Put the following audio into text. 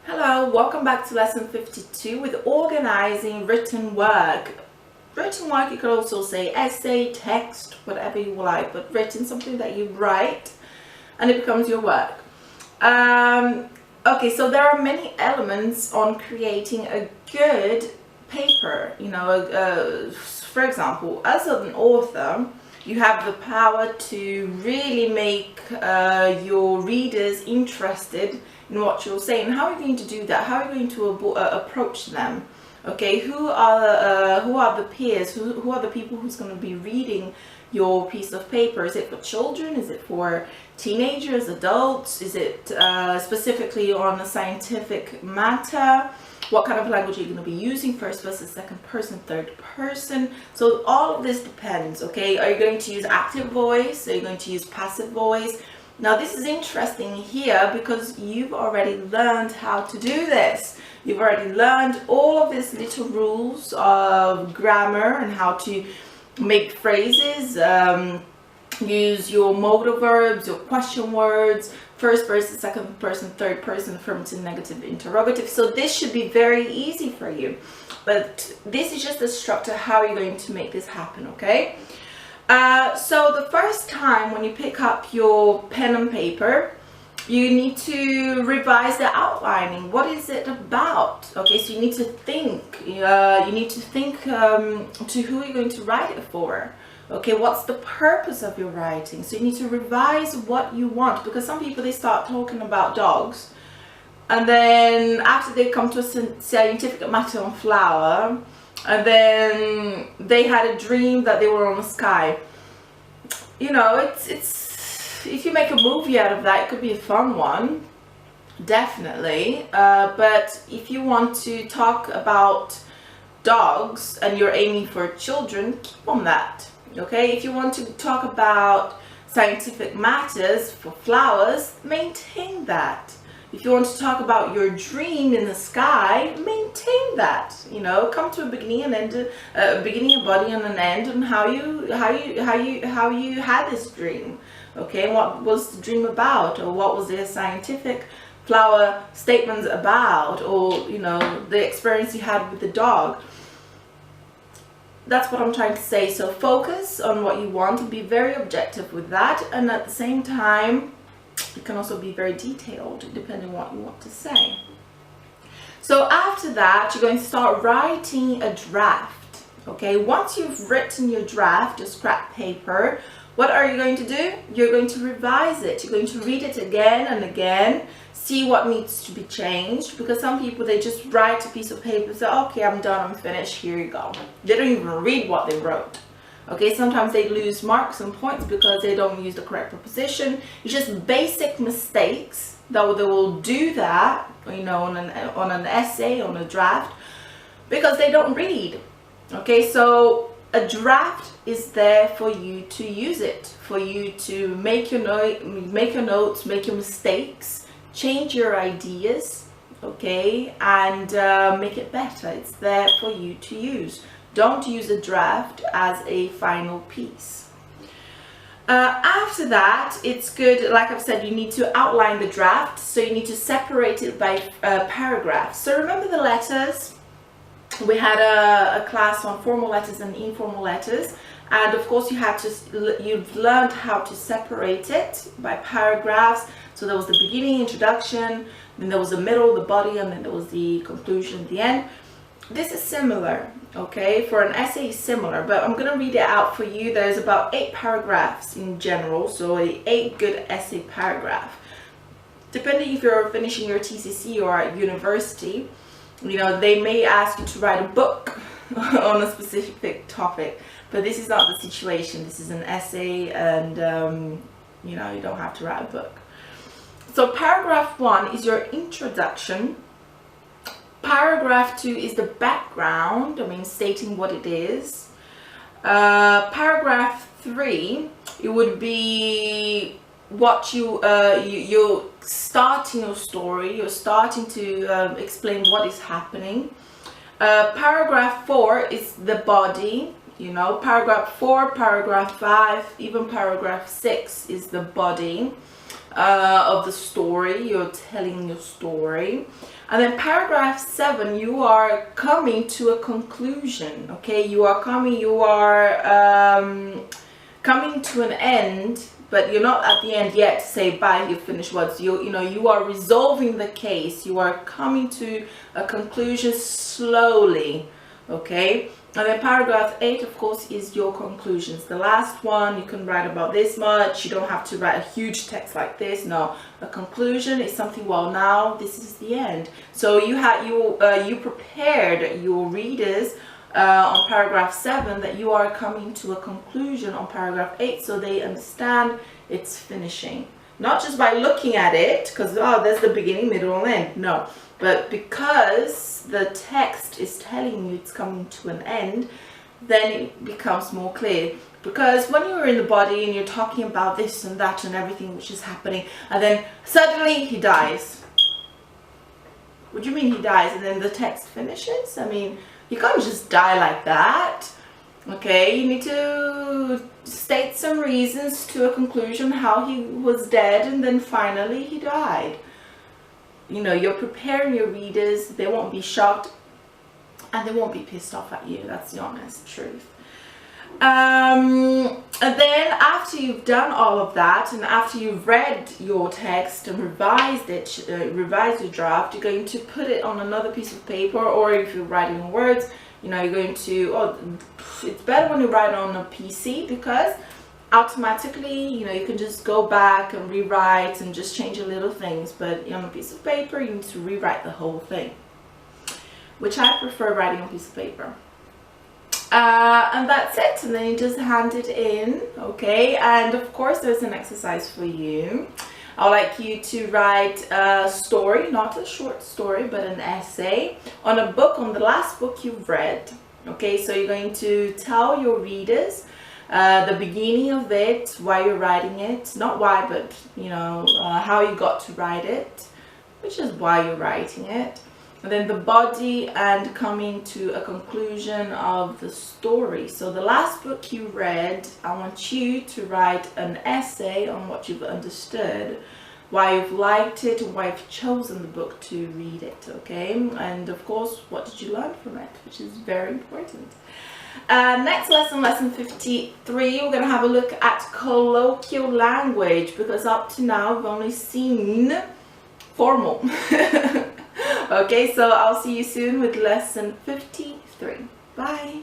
Hello, welcome back to lesson 52 with organizing written work. Written work, you could also say essay, text, whatever you like, but written, something that you write and it becomes your work. Okay, so there are many elements on creating a good paper. For example, as an author, you have the power to really make your readers interested in what you're saying. How are you going to do that? How are you going to approach them? Okay, who are the peers? Who are the people who's going to be reading your piece of paper? Is it for children? Is it for teenagers, adults? Is it specifically on a scientific matter? What kind of language are you going to be using? First person, second person, third person. So all of this depends, okay? Are you going to use active voice? Are you going to use passive voice? Now this is interesting here because you've already learned how to do this. You've already learned all of these little rules of grammar and how to make phrases, use your modal verbs, your question words, first person, second person, third person, affirmative, negative, interrogative. So this should be very easy for you. But this is just the structure, how you're going to make this happen, okay? So the first time when you pick up your pen and paper, you need to revise the outlining. What is it about? Okay, so you need to think. You need to think to who you're going to write it for. Okay, what's the purpose of your writing? So you need to revise what you want, because some people, they start talking about dogs, and then after they come to a scientific matter on flower, and then they had a dream that they were on the sky. You know, it's if you make a movie out of that, it could be a fun one, definitely. But if you want to talk about dogs and you're aiming for children, keep on that. Okay, if you want to talk about scientific matters for flowers, maintain that. If you want to talk about your dream in the sky, maintain that. You know, come to a beginning and end, beginning, a body, and an end, and how you had this dream. Okay, what was the dream about, or what was the scientific flower statements about, or you know, the experience you had with the dog. That's what I'm trying to say. So focus on what you want and be very objective with that, and at the same time you can also be very detailed depending on what you want to say. So after that, you're going to start writing a draft. Okay, once you've written your draft, your scrap paper, what are you going to do? You're going to revise it. You're going to read it again and again, see what needs to be changed, because some people, they just write a piece of paper and say, okay, I'm done, I'm finished, here you go. They don't even read what they wrote. Okay, sometimes they lose marks and points because they don't use the correct preposition. It's just basic mistakes that they will do that, you know, on an essay, on a draft, because they don't read. Okay, so a draft is there for you to use it, for you to make your notes, make your mistakes, change your ideas, okay, and make it better. It's there for you to use. Don't use a draft as a final piece. After that, it's good, like I've said, you need to outline the draft, so you need to separate it by paragraphs. So remember the letters? We had a class on formal letters and informal letters, and of course you've learned how to separate it by paragraphs. So there was the beginning, introduction, then there was the middle, the body, and then there was the conclusion at the end. This is similar, okay? For an essay, is similar, but I'm going to read it out for you. There's about 8 paragraphs in general, so 8 good essay paragraph. Depending if you're finishing your TCC or at university, you know, they may ask you to write a book on a specific topic, but this is not the situation. This is an essay, and you know, you don't have to write a book. So paragraph 1 is your introduction. Paragraph 2 is the background, I mean, stating what it is. Paragraph 3, it would be what you're starting your story, you're starting to explain what is happening. Paragraph 4 is the body, you know, paragraph 4, paragraph 5, even paragraph 6 is the body. of the story. You're telling your story. And then paragraph 7, you are coming to a conclusion. Okay, you are coming to an end, but you're not at the end yet to say bye, you've finished words. You are resolving the case. You are coming to a conclusion slowly. Okay, and then paragraph 8, of course, is your conclusions. The last one, you can write about this much. You don't have to write a huge text like this. No, a conclusion is something, well, now this is the end. So you prepared your readers on paragraph 7 that you are coming to a conclusion on paragraph 8, so they understand it's finishing. Not just by looking at it, because there's the beginning, middle, and end. No, but because the text is telling you it's coming to an end, then it becomes more clear. Because when you're in the body and you're talking about this and that and everything which is happening, and then suddenly he dies. What do you mean he dies and then the text finishes? I mean, you can't just die like that. Okay, you need to state some reasons to a conclusion how he was dead and then finally he died. You're preparing your readers. They won't be shocked and they won't be pissed off at you. That's the honest truth. And then after you've done all of that, and after you've read your text and revised your draft, you're going to put it on another piece of paper, or if you're writing words, you're going to, it's better when you write on a PC, because automatically, you can just go back and rewrite and just change a little things. But on a piece of paper, you need to rewrite the whole thing, which I prefer writing on a piece of paper. And that's it, and then you just hand it in. Okay, and of course there's an exercise for you. I'd like you to write a story, not a short story, but an essay on a book, on the last book you've read. Okay, so you're going to tell your readers the beginning of it, why you're writing it, not why, but how you got to write it, which is why you're writing it. And then the body and coming to a conclusion of the story. So the last book you read, I want you to write an essay on what you've understood, why you've liked it, and why you've chosen the book to read it. Okay, and of course, what did you learn from it, which is very important. Next lesson, lesson 53, we're going to have a look at colloquial language, because up to now we've only seen formal. Okay, so I'll see you soon with lesson 53. Bye.